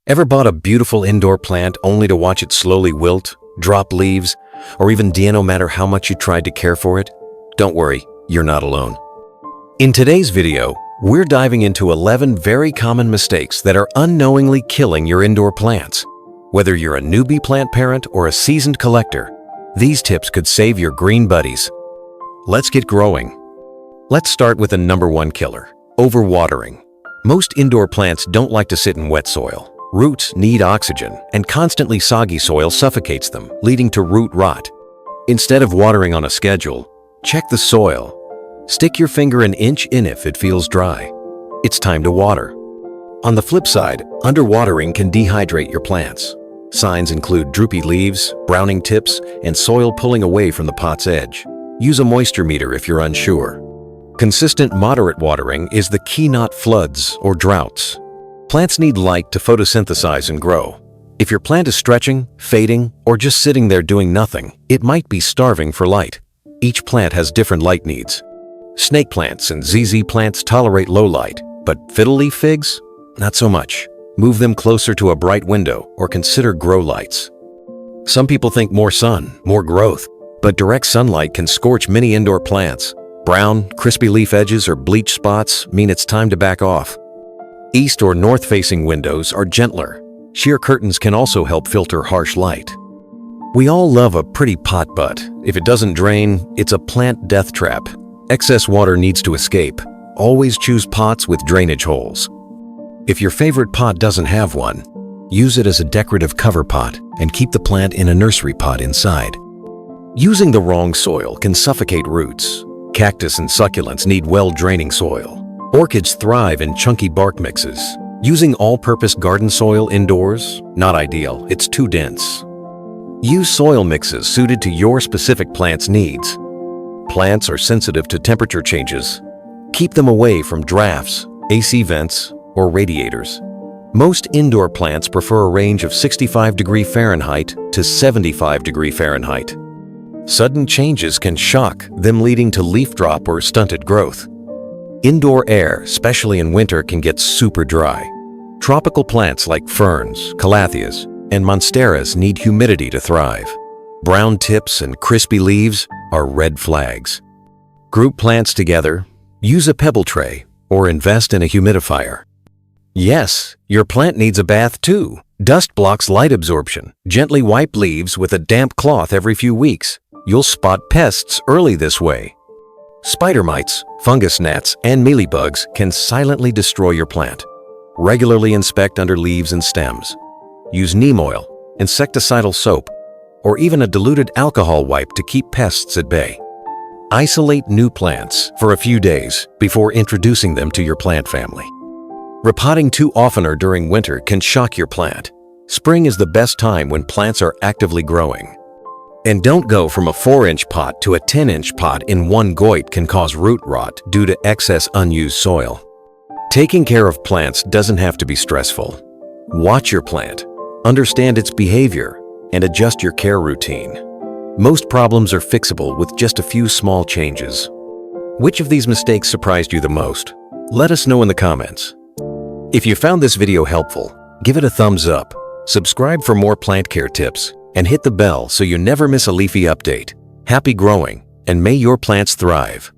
Ever bought a beautiful indoor plant only to watch it slowly wilt, drop leaves, or even die no matter how much you tried to care for it? Don't worry, you're not alone. In today's video, we're diving into 11 very common mistakes that are unknowingly killing your indoor plants. Whether you're a newbie plant parent or a seasoned collector, these tips could save your green buddies. Let's get growing. Let's start with the number one killer, overwatering. Most indoor plants don't like to sit in wet soil. Roots need oxygen, and constantly soggy soil suffocates them, leading to root rot. Instead of watering on a schedule, check the soil. Stick your finger an inch in if it feels dry. It's time to water. On the flip side, underwatering can dehydrate your plants. Signs include droopy leaves, browning tips, and soil pulling away from the pot's edge. Use a moisture meter if you're unsure. Consistent moderate watering is the key, not floods or droughts. Plants need light to photosynthesize and grow. If your plant is stretching, fading, or just sitting there doing nothing, it might be starving for light. Each plant has different light needs. Snake plants and ZZ plants tolerate low light, but fiddle leaf figs? Not so much. Move them closer to a bright window or consider grow lights. Some people think more sun, more growth, but direct sunlight can scorch many indoor plants. Brown, crispy leaf edges or bleached spots mean it's time to back off. East or north-facing windows are gentler. Sheer curtains can also help filter harsh light. We all love a pretty pot, but if it doesn't drain, it's a plant death trap. Excess water needs to escape. Always choose pots with drainage holes. If your favorite pot doesn't have one, use it as a decorative cover pot and keep the plant in a nursery pot inside. Using the wrong soil can suffocate roots. Cactus and succulents need well-draining soil. Orchids thrive in chunky bark mixes. Using all-purpose garden soil indoors? Not ideal, it's too dense. Use soil mixes suited to your specific plant's needs. Plants are sensitive to temperature changes. Keep them away from drafts, AC vents, or radiators. Most indoor plants prefer a range of 65°F to 75°F. Sudden changes can shock them, leading to leaf drop or stunted growth. Indoor air, especially in winter, can get super dry. Tropical plants like ferns, calatheas, and monsteras need humidity to thrive. Brown tips and crispy leaves are red flags. Group plants together, use a pebble tray, or invest in a humidifier. Yes, your plant needs a bath too. Dust blocks light absorption. Gently wipe leaves with a damp cloth every few weeks. You'll spot pests early this way. Spider mites, fungus gnats, and mealybugs can silently destroy your plant. Regularly inspect under leaves and stems. Use neem oil, insecticidal soap, or even a diluted alcohol wipe to keep pests at bay. Isolate new plants for a few days before introducing them to your plant family. Repotting too often or during winter can shock your plant. Spring is the best time when plants are actively growing. And don't go from a 4-inch pot to a 10-inch pot in one goit can cause root rot due to excess unused soil. Taking care of plants doesn't have to be stressful. Watch your plant, understand its behavior, and adjust your care routine. Most problems are fixable with just a few small changes. Which of these mistakes surprised you the most? Let us know in the comments. If you found this video helpful, give it a thumbs up, subscribe for more plant care tips, and hit the bell so you never miss a leafy update. Happy growing, and may your plants thrive.